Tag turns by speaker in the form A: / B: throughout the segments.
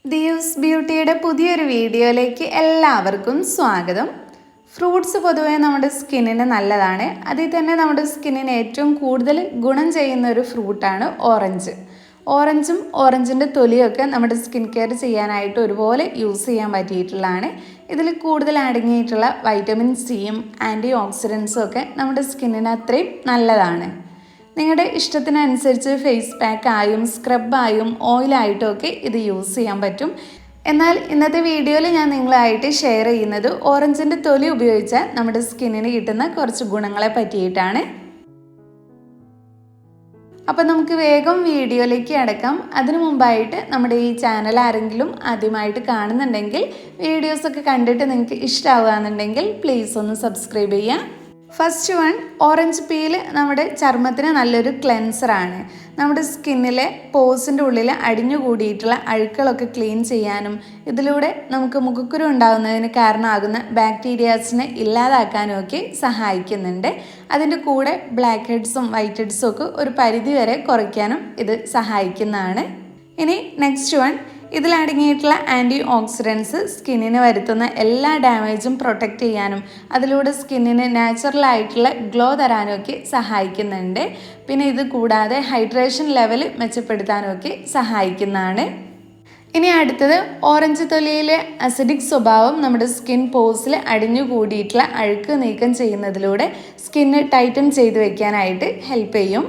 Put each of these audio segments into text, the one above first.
A: ദിയൂസ് ബ്യൂട്ടിയുടെ പുതിയൊരു വീഡിയോയിലേക്ക് എല്ലാവർക്കും സ്വാഗതം. ഫ്രൂട്ട്സ് പൊതുവേ നമ്മുടെ സ്കിന്നിന് നല്ലതാണ്. അതിൽ തന്നെ നമ്മുടെ സ്കിന്നിന് ഏറ്റവും കൂടുതൽ ഗുണം ചെയ്യുന്ന ഒരു ഫ്രൂട്ടാണ് ഓറഞ്ച്. ഓറഞ്ചിൻ്റെ തൊലിയൊക്കെ നമ്മുടെ സ്കിൻ കെയർ ചെയ്യാനായിട്ട് ഒരുപോലെ യൂസ് ചെയ്യാൻ പറ്റിയിട്ടുള്ളതാണ്. ഇതിൽ കൂടുതൽ അടങ്ങിയിട്ടുള്ള വൈറ്റമിൻ സിയും ആൻറ്റി ഓക്സിഡൻസും ഒക്കെ നമ്മുടെ സ്കിന്നിന് അത്രയും നല്ലതാണ്. നിങ്ങളുടെ ഇഷ്ടത്തിനനുസരിച്ച് ഫേസ് പാക്കായും സ്ക്രബായും ഓയിലായിട്ടും ഒക്കെ ഇത് യൂസ് ചെയ്യാൻ പറ്റും. എന്നാൽ ഇന്നത്തെ വീഡിയോയിൽ ഞാൻ നിങ്ങളായിട്ട് ഷെയർ ചെയ്യുന്നത് ഓറഞ്ചിൻ്റെ തൊലി ഉപയോഗിച്ച് നമ്മുടെ സ്കിന്നിന് കിട്ടുന്ന കുറച്ച് ഗുണങ്ങളെ പറ്റിയിട്ടാണ്. അപ്പോൾ നമുക്ക് വേഗം വീഡിയോയിലേക്ക് അടക്കാം. അതിനു മുമ്പായിട്ട് നമ്മുടെ ഈ ചാനൽ ആരെങ്കിലും ആദ്യമായിട്ട് കാണുന്നുണ്ടെങ്കിൽ വീഡിയോസൊക്കെ കണ്ടിട്ട് നിങ്ങൾക്ക് ഇഷ്ടമാവുകയെന്നുണ്ടെങ്കിൽ പ്ലീസ് ഒന്ന് സബ്സ്ക്രൈബ് ചെയ്യാം. ഫസ്റ്റ് വൺ, ഓറഞ്ച് പീൽ നമ്മുടെ ചർമ്മത്തിന് നല്ലൊരു ക്ലെൻസറാണ്. നമ്മുടെ സ്കിന്നിലെ പോസിൻ്റെ ഉള്ളിൽ അടിഞ്ഞുകൂടിയിട്ടുള്ള അഴുക്കുകളൊക്കെ ക്ലീൻ ചെയ്യാനും ഇതിലൂടെ നമുക്ക് മുഖക്കുരു ഉണ്ടാകുന്നതിന് കാരണമാകുന്ന ബാക്ടീരിയാസിനെ ഇല്ലാതാക്കാനും ഒക്കെ സഹായിക്കുന്നുണ്ട്. അതിൻ്റെ കൂടെ ബ്ലാക്ക് ഹെഡ്സും വൈറ്റ് ഹെഡ്സും ഒക്കെ ഒരു പരിധിവരെ കുറയ്ക്കാനും ഇത് സഹായിക്കുന്നതാണ്. ഇനി നെക്സ്റ്റ് വൺ, ഇതിലടങ്ങിയിട്ടുള്ള ആൻറ്റി ഓക്സിഡൻസ് സ്കിന്നിന് വരുത്തുന്ന എല്ലാ ഡാമേജും പ്രൊട്ടക്റ്റ് ചെയ്യാനും അതിലൂടെ സ്കിന്നിന് നാച്ചുറലായിട്ടുള്ള ഗ്ലോ തരാനും ഒക്കെ സഹായിക്കുന്നുണ്ട്. പിന്നെ ഇത് കൂടാതെ ഹൈഡ്രേഷൻ ലെവൽ മെച്ചപ്പെടുത്താനും ഒക്കെ സഹായിക്കുന്നതാണ്. ഇനി അടുത്തത്, ഓറഞ്ച് തൊലിയിലെ അസിഡിക് സ്വഭാവം നമ്മുടെ സ്കിൻ പോസിൽ അടിഞ്ഞുകൂടിയിട്ടുള്ള അഴുക്ക് നീക്കം ചെയ്യുന്നതിലൂടെ സ്കിന്ന് ടൈറ്റൻ ചെയ്ത് വെക്കാനായിട്ട് ഹെൽപ്പ് ചെയ്യും.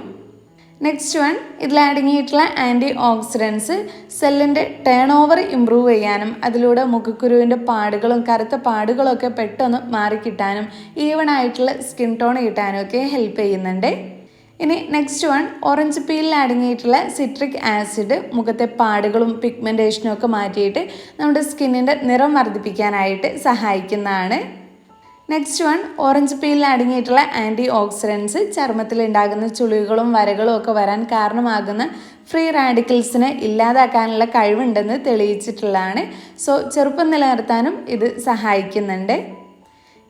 A: നെക്സ്റ്റ് വൺ, ഇതിലടങ്ങിയിട്ടുള്ള ആൻറ്റി ഓക്സിഡൻസ് സെല്ലിൻ്റെ ടേൺ ഓവർ ഇമ്പ്രൂവ് ചെയ്യാനും അതിലൂടെ മുഖക്കുരുവിൻ്റെ പാടുകളും കറുത്ത പാടുകളും ഒക്കെ പെട്ടെന്ന് മാറിക്കിട്ടാനും ഈവൺ ആയിട്ടുള്ള സ്കിൻ ടോൺ കിട്ടാനും ഒക്കെ ഹെൽപ്പ് ചെയ്യുന്നുണ്ട്. ഇനി നെക്സ്റ്റ് വൺ, ഓറഞ്ച് പീലിൽ അടങ്ങിയിട്ടുള്ള സിട്രിക് ആസിഡ് മുഖത്തെ പാടുകളും പിഗ്മെൻറ്റേഷനും ഒക്കെ മാറ്റിയിട്ട് നമ്മുടെ സ്കിന്നിൻ്റെ നിറം വർദ്ധിപ്പിക്കാനായിട്ട് സഹായിക്കുന്നതാണ്. നെക്സ്റ്റ് വൺ, ഓറഞ്ച് പീലിൽ അടങ്ങിയിട്ടുള്ള ആൻറ്റി ഓക്സിഡൻസ് ചർമ്മത്തിൽ ഉണ്ടാകുന്ന ചുളിവുകളും വരകളും ഒക്കെ വരാൻ കാരണമാകുന്ന ഫ്രീ റാഡിക്കൽസിനെ ഇല്ലാതാക്കാനുള്ള കഴിവുണ്ടെന്ന് തെളിയിച്ചിട്ടുള്ളതാണ്. സോ ചെറുപ്പം നിലനിർത്താനും ഇത് സഹായിക്കുന്നുണ്ട്.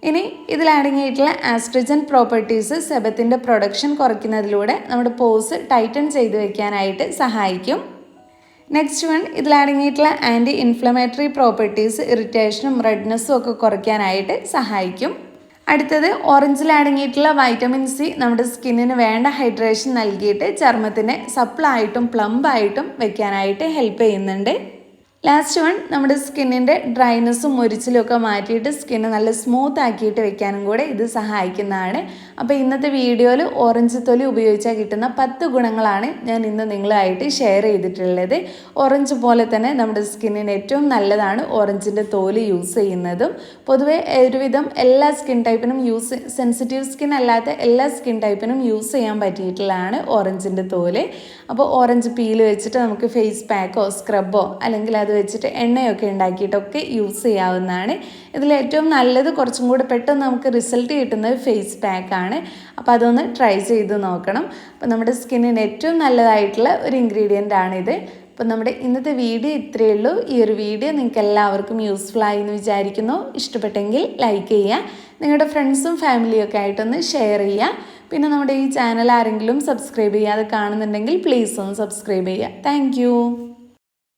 A: ഇനി ഇതിലടങ്ങിയിട്ടുള്ള ആസ്ട്രജൻ പ്രോപ്പർട്ടീസ് സെബത്തിൻ്റെ പ്രൊഡക്ഷൻ കുറയ്ക്കുന്നതിലൂടെ നമ്മുടെ പോസ് ടൈറ്റൻ ചെയ്ത് വെക്കാനായിട്ട് സഹായിക്കും. നെക്സ്റ്റ് വൺ, ഇതിലടങ്ങിയിട്ടുള്ള ആൻറ്റി ഇൻഫ്ലമേറ്ററി പ്രോപ്പർട്ടീസ് ഇറിറ്റേഷനും റെഡ്നെസ്സും ഒക്കെ കുറയ്ക്കാനായിട്ട് സഹായിക്കും. അടുത്തത്, ഓറഞ്ചിലടങ്ങിയിട്ടുള്ള വൈറ്റമിൻ സി നമ്മുടെ സ്കിന്നിന് വേണ്ട ഹൈഡ്രേഷൻ നൽകിയിട്ട് ചർമ്മത്തിനെ സപ്പിളായിട്ടും പ്ലംബായിട്ടും വെക്കാനായിട്ട് ഹെൽപ്പ് ചെയ്യുന്നുണ്ട്. ലാസ്റ്റ് വൺ, നമ്മുടെ സ്കിന്നിൻ്റെ ഡ്രൈനെസ്സും മുരിച്ചിലും ഒക്കെ മാറ്റിയിട്ട് സ്കിന്ന് നല്ല സ്മൂത്ത് ആക്കിയിട്ട് വെക്കാനും കൂടെ ഇത് സഹായിക്കുന്നതാണ്. അപ്പോൾ ഇന്നത്തെ വീഡിയോയിൽ ഓറഞ്ച് തൊലി ഉപയോഗിച്ചാൽ കിട്ടുന്ന 10 ഗുണങ്ങളാണ് ഞാൻ ഇന്ന് നിങ്ങളുമായിട്ട് ഷെയർ ചെയ്തിട്ടുള്ളത്. ഓറഞ്ച് പോലെ തന്നെ നമ്മുടെ സ്കിന്നിന് ഏറ്റവും നല്ലതാണ് ഓറഞ്ചിൻ്റെ തോല് യൂസ് ചെയ്യുന്നതും. പൊതുവേ ഒരുവിധം എല്ലാ സ്കിൻ ടൈപ്പിനും സെൻസിറ്റീവ് സ്കിൻ അല്ലാത്ത എല്ലാ സ്കിൻ ടൈപ്പിനും യൂസ് ചെയ്യാൻ പറ്റിയിട്ടുള്ളതാണ് ഓറഞ്ചിൻ്റെ തോല്. അപ്പോൾ ഓറഞ്ച് പീല് വെച്ചിട്ട് നമുക്ക് ഫേസ് പാക്കോ സ്ക്രബോ അല്ലെങ്കിൽ അത് വെച്ചിട്ട് എണ്ണയൊക്കെ ഉണ്ടാക്കിയിട്ടൊക്കെ യൂസ് ചെയ്യാവുന്നതാണ്. ഇതിലേറ്റവും നല്ലത് കുറച്ചും കൂടെ പെട്ടെന്ന് നമുക്ക് റിസൾട്ട് കിട്ടുന്നത് ഫേസ് പാക്കാണ്. അപ്പോൾ അതൊന്ന് ട്രൈ ചെയ്ത് നോക്കണം. അപ്പോൾ നമ്മുടെ സ്കിന്നിന് ഏറ്റവും നല്ലതായിട്ടുള്ള ഒരു ഇൻഗ്രീഡിയൻ്റ് ആണിത്. അപ്പോൾ നമ്മുടെ ഇന്നത്തെ വീഡിയോ ഇത്രയേ ഉള്ളൂ. ഈ ഒരു വീഡിയോ നിങ്ങൾക്ക് എല്ലാവർക്കും യൂസ്ഫുൾ ആയി എന്ന് വിചാരിക്കുന്നു. ഇഷ്ടപ്പെട്ടെങ്കിൽ ലൈക്ക് ചെയ്യുക, നിങ്ങളുടെ ഫ്രണ്ട്സും ഫാമിലിയും ഒക്കെ ആയിട്ടൊന്ന് ഷെയർ ചെയ്യുക. പിന്നെ നമ്മുടെ ഈ ചാനൽ ആരെങ്കിലും സബ്സ്ക്രൈബ് ചെയ്യാതെ കാണുന്നുണ്ടെങ്കിൽ പ്ലീസ് ഒന്ന് സബ്സ്ക്രൈബ് ചെയ്യുക. താങ്ക്